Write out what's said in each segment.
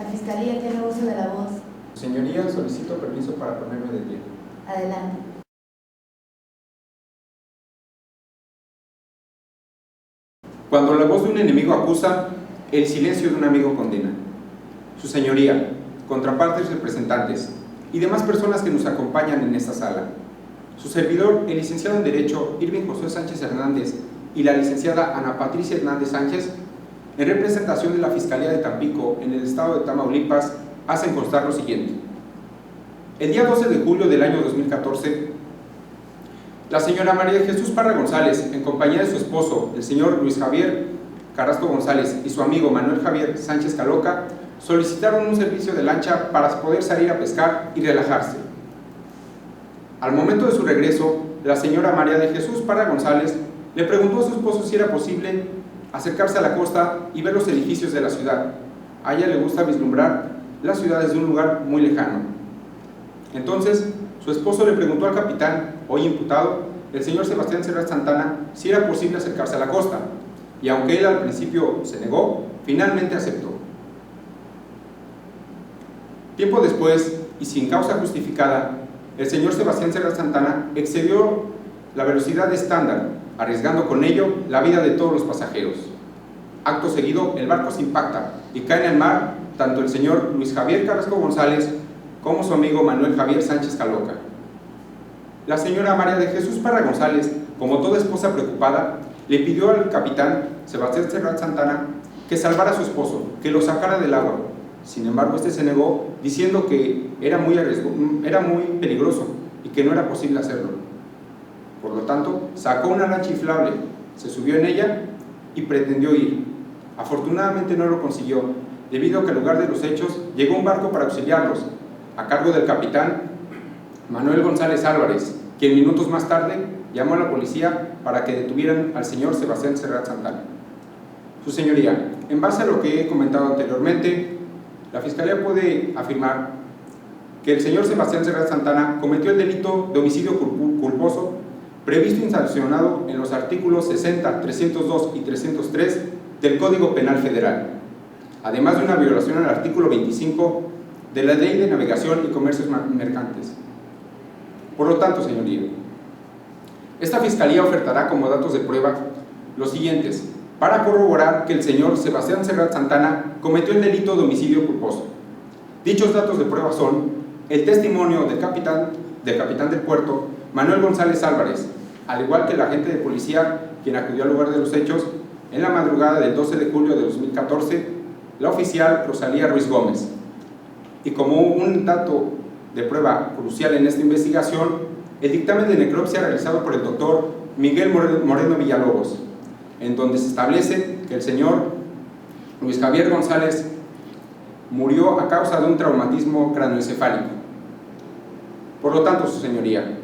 La Fiscalía tiene uso de la voz. Señoría, solicito permiso para ponerme de pie. Adelante. Cuando la voz de un enemigo acusa, el silencio de un amigo condena. Su señoría, contrapartes representantes y demás personas que nos acompañan en esta sala. Su servidor, el licenciado en Derecho Irving José Sánchez Hernández y la licenciada Ana Patricia Hernández Sánchez, en representación de la Fiscalía de Tampico en el estado de Tamaulipas, hacen constar lo siguiente. El día 12 de julio del año 2014, la señora María de Jesús Parra González, en compañía de su esposo, el señor Luis Javier Carrasco González, y su amigo Manuel Javier Sánchez Caloca, solicitaron un servicio de lancha para poder salir a pescar y relajarse. Al momento de su regreso, la señora María de Jesús Parra González le preguntó a su esposo si era posible acercarse a la costa y ver los edificios de la ciudad. A ella le gusta vislumbrar las ciudades de un lugar muy lejano. Entonces, su esposo le preguntó al capitán, hoy imputado, el señor Sebastián Serrat Santana, si era posible acercarse a la costa, y aunque él al principio se negó, finalmente aceptó. Tiempo después, y sin causa justificada, el señor Sebastián Serrat Santana excedió la velocidad estándar, arriesgando con ello la vida de todos los pasajeros. Acto seguido, el barco se impacta y cae en el mar tanto el señor Luis Javier Carrasco González como su amigo Manuel Javier Sánchez Caloca. La señora María de Jesús Parra González, como toda esposa preocupada, le pidió al capitán Sebastián Serrat Santana que salvara a su esposo, que lo sacara del agua. Sin embargo, este se negó, diciendo que era muy peligroso y que no era posible hacerlo. Por lo tanto, sacó una lancha inflable, se subió en ella y pretendió ir. Afortunadamente no lo consiguió, debido a que al lugar de los hechos llegó un barco para auxiliarlos, a cargo del capitán Manuel González Álvarez, quien minutos más tarde llamó a la policía para que detuvieran al señor Sebastián Serrat Santana. Su señoría, en base a lo que he comentado anteriormente, la Fiscalía puede afirmar que el señor Sebastián Serrat Santana cometió el delito de homicidio culposo previsto y sancionado en los artículos 60, 302 y 303 del Código Penal Federal, además de una violación al artículo 25 de la Ley de Navegación y Comercios Mercantes. Por lo tanto, señoría, esta Fiscalía ofertará como datos de prueba los siguientes, para corroborar que el señor Sebastián Serrat Santana cometió el delito de homicidio culposo. Dichos datos de prueba son el testimonio del capitán del puerto, Manuel González Álvarez, al igual que el agente de policía quien acudió al lugar de los hechos en la madrugada del 12 de julio de 2014, la oficial Rosalía Ruiz Gómez. Y como un dato de prueba crucial en esta investigación, el dictamen de necropsia realizado por el doctor Miguel Moreno Villalobos, en donde se establece que el señor Luis Javier González murió a causa de un traumatismo craneoencefálico. Por lo tanto, su señoría,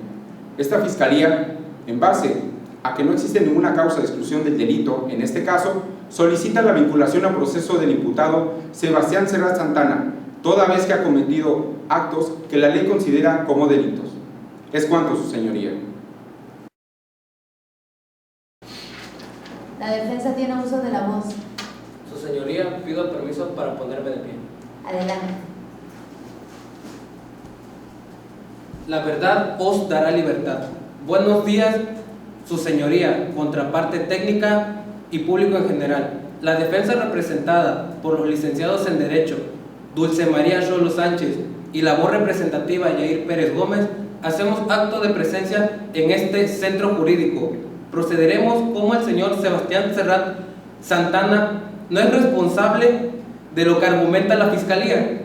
esta Fiscalía, en base a que no existe ninguna causa de exclusión del delito, en este caso, solicita la vinculación a proceso del imputado Sebastián Serrat Santana, toda vez que ha cometido actos que la ley considera como delitos. Es cuanto, su señoría. La defensa tiene uso de la voz. Su señoría, pido permiso para ponerme de pie. Adelante. La verdad os dará libertad. Buenos días, su señoría, contraparte técnica y público en general. La defensa representada por los licenciados en Derecho, Dulce María Rolo Sánchez, y la voz representativa Yair Pérez Gómez, hacemos acto de presencia en este centro jurídico. Procederemos como el señor Sebastián Serrat Santana no es responsable de lo que argumenta la Fiscalía.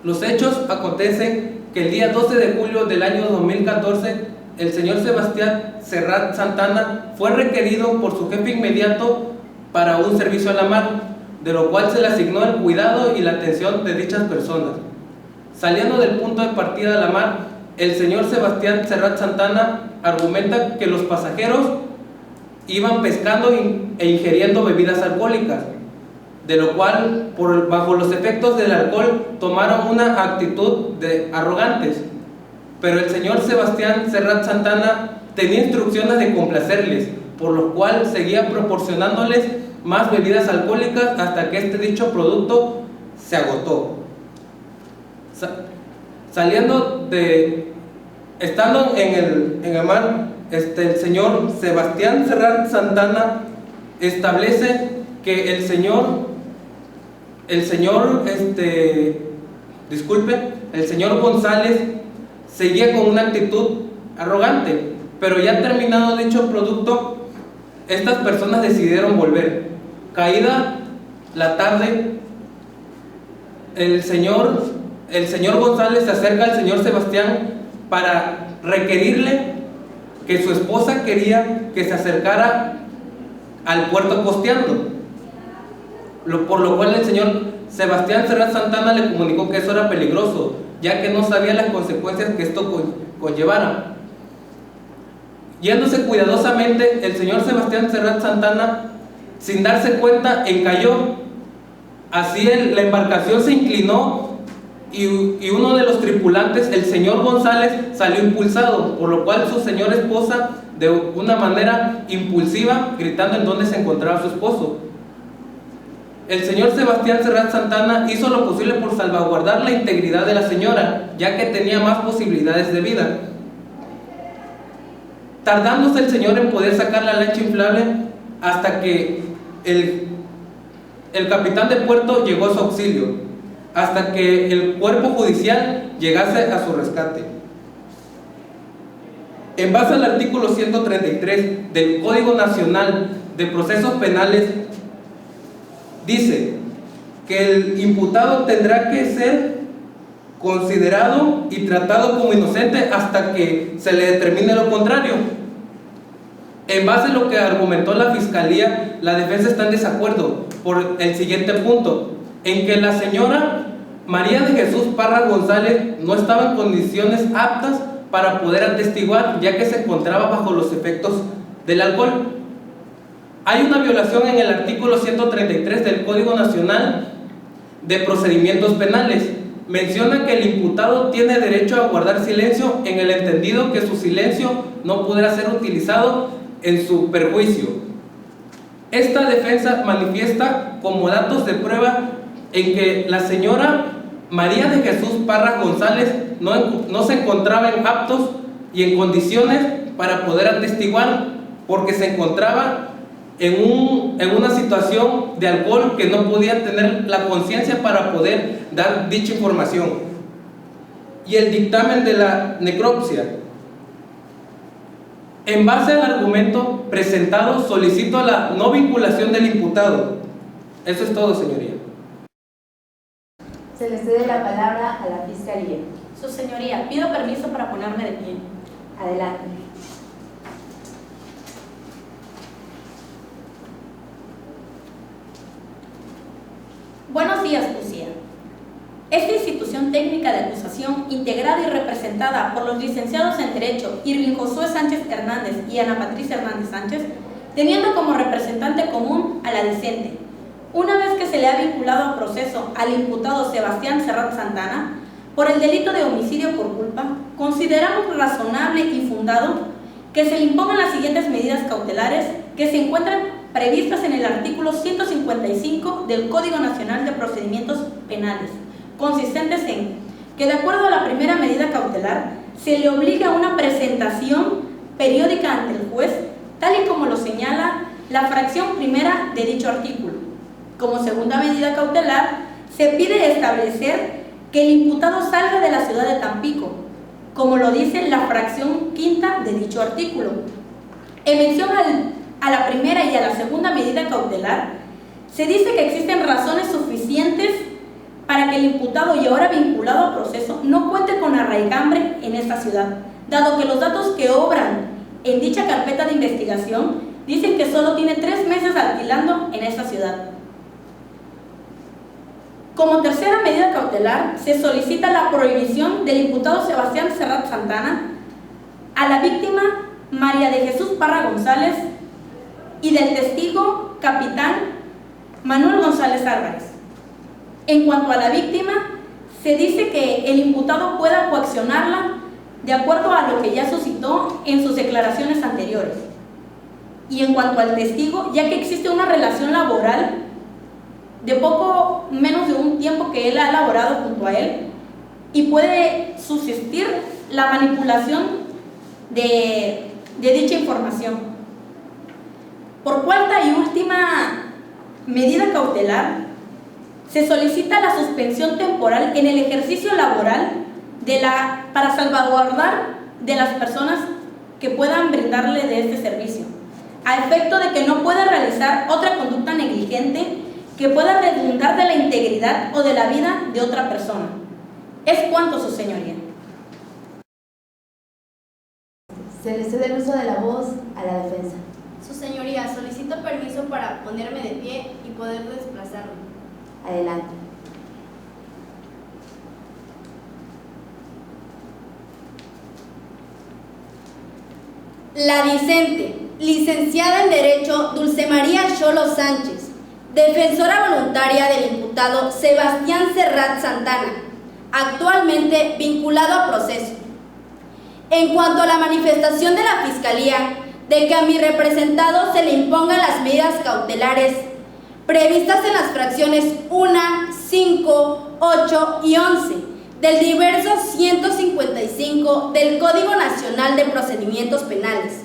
Los hechos acontecen que el día 12 de julio del año 2014, el señor Sebastián Serrat Santana fue requerido por su jefe inmediato para un servicio a la mar, de lo cual se le asignó el cuidado y la atención de dichas personas. Saliendo del punto de partida de la mar, el señor Sebastián Serrat Santana argumenta que los pasajeros iban pescando e ingiriendo bebidas alcohólicas, de lo cual, bajo los efectos del alcohol, tomaron una actitud de arrogantes. Pero el señor Sebastián Serrat Santana tenía instrucciones de complacerles, por lo cual seguía proporcionándoles más bebidas alcohólicas hasta que este dicho producto se agotó. Estando en el mar, el señor Sebastián Serrat Santana establece que el señor González seguía con una actitud arrogante, pero ya terminado dicho producto, estas personas decidieron volver. Caída la tarde, el señor González se acerca al señor Sebastián para requerirle que su esposa quería que se acercara al puerto costeando, por lo cual el señor Sebastián Serrat Santana le comunicó que eso era peligroso, ya que no sabía las consecuencias que esto conllevara. Yéndose cuidadosamente, el señor Sebastián Serrat Santana, sin darse cuenta, encalló. Así la embarcación se inclinó y uno de los tripulantes, el señor González, salió impulsado, por lo cual su señora esposa, de una manera impulsiva, gritando en dónde se encontraba su esposo. El señor Sebastián Serrat Santana hizo lo posible por salvaguardar la integridad de la señora, ya que tenía más posibilidades de vida. Tardándose el señor en poder sacar la lancha inflable hasta que el capitán de puerto llegó a su auxilio, hasta que el cuerpo judicial llegase a su rescate. En base al artículo 133 del Código Nacional de Procesos Penales, dice que el imputado tendrá que ser considerado y tratado como inocente hasta que se le determine lo contrario. En base a lo que argumentó la Fiscalía, la defensa está en desacuerdo por el siguiente punto, en que la señora María de Jesús Parra González no estaba en condiciones aptas para poder atestiguar, ya que se encontraba bajo los efectos del alcohol. Hay una violación en el artículo 133 del Código Nacional de Procedimientos Penales. Menciona que el imputado tiene derecho a guardar silencio en el entendido que su silencio no podrá ser utilizado en su perjuicio. Esta defensa manifiesta como datos de prueba en que la señora María de Jesús Parra González no se encontraba en aptos y en condiciones para poder atestiguar, porque se encontraba en una situación de alcohol que no podía tener la conciencia para poder dar dicha información. Y el dictamen de la necropsia. En base al argumento presentado, solicito la no vinculación del imputado. Eso es todo, señoría. Se le cede la palabra a la Fiscalía. Su señoría, pido permiso para ponerme de pie. Adelante. Buenos días, Lucía. Esta institución técnica de acusación, integrada y representada por los licenciados en Derecho Irving Josué Sánchez Hernández y Ana Patricia Hernández Sánchez, teniendo como representante común a la decente, una vez que se le ha vinculado a proceso al imputado Sebastián Serrat Santana por el delito de homicidio por culpa, consideramos razonable y fundado que se le impongan las siguientes medidas cautelares que se encuentran previstas en el artículo 155 del Código Nacional de Procedimientos Penales, consistentes en que, de acuerdo a la primera medida cautelar, se le obliga a una presentación periódica ante el juez, tal y como lo señala la fracción primera de dicho artículo. Como segunda medida cautelar, se pide establecer que el imputado salga de la ciudad de Tampico, como lo dice la fracción quinta de dicho artículo. En mención a la primera y a la segunda medida cautelar, se dice que existen razones suficientes para que el imputado y ahora vinculado a proceso no cuente con arraigambre en esta ciudad, dado que los datos que obran en dicha carpeta de investigación dicen que solo tiene 3 meses alquilando en esta ciudad. Como tercera medida cautelar, se solicita la prohibición del imputado Sebastián Serrat Santana a la víctima María de Jesús Parra González y del testigo capitán Manuel González Álvarez. En cuanto a la víctima, se dice que el imputado pueda coaccionarla de acuerdo a lo que ya suscitó en sus declaraciones anteriores. Y en cuanto al testigo, ya que existe una relación laboral de poco menos de un tiempo que él ha elaborado junto a él, y puede subsistir la manipulación de dicha información. Por cuarta y última medida cautelar, se solicita la suspensión temporal en el ejercicio laboral para salvaguardar de las personas que puedan brindarle de este servicio, a efecto de que no pueda realizar otra conducta negligente que pueda redundar de la integridad o de la vida de otra persona. Es cuanto, su señoría. Se le cede el uso de la voz a la defensa. Su señoría, solicito permiso para ponerme de pie y poder desplazarme. Adelante. La discente, licenciada en Derecho Dulce María Xolo Sánchez, defensora voluntaria del imputado Sebastián Serrat Santana, actualmente vinculado a proceso. En cuanto a la manifestación de la Fiscalía de que a mi representado se le impongan las medidas cautelares previstas en las fracciones 1, 5, 8 y 11 del diverso 155 del Código Nacional de Procedimientos Penales,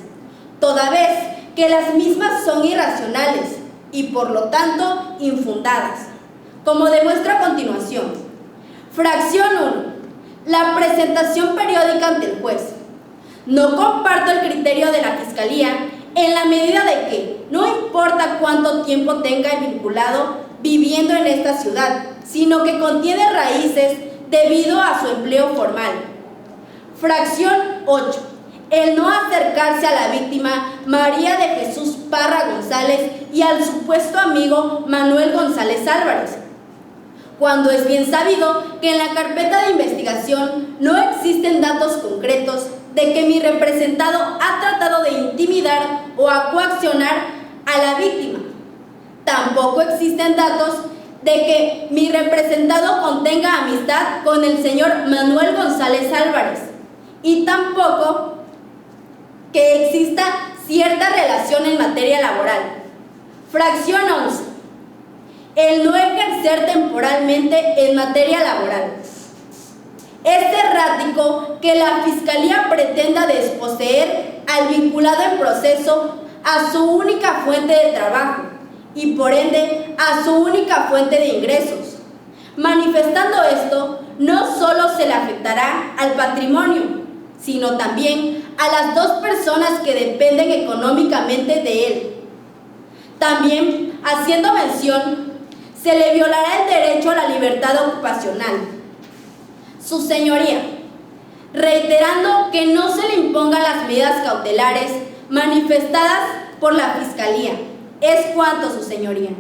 toda vez que las mismas son irracionales y por lo tanto infundadas, como demuestra a continuación. Fracción 1. La presentación periódica ante el juez. No comparto el criterio de la Fiscalía en la medida de que no importa cuánto tiempo tenga el vinculado viviendo en esta ciudad, sino que contiene raíces debido a su empleo formal. Fracción 8. El no acercarse a la víctima María de Jesús Parra González y al supuesto amigo Manuel González Álvarez, cuando es bien sabido que en la carpeta de investigación no existen datos concretos de que mi representado ha tratado de intimidar o a coaccionar a la víctima. Tampoco existen datos de que mi representado contenga amistad con el señor Manuel González Álvarez, y tampoco que exista cierta relación en materia laboral. Fracción 11. El no ejercer temporalmente en materia laboral. Es errático que la Fiscalía pretenda desposeer al vinculado en proceso a su única fuente de trabajo y por ende a su única fuente de ingresos. Manifestando esto, no solo se le afectará al patrimonio, sino también a las dos personas que dependen económicamente de él. También, haciendo mención, se le violará el derecho a la libertad ocupacional. Su señoría, reiterando que no se le impongan las medidas cautelares manifestadas por la Fiscalía, es cuanto, su señoría.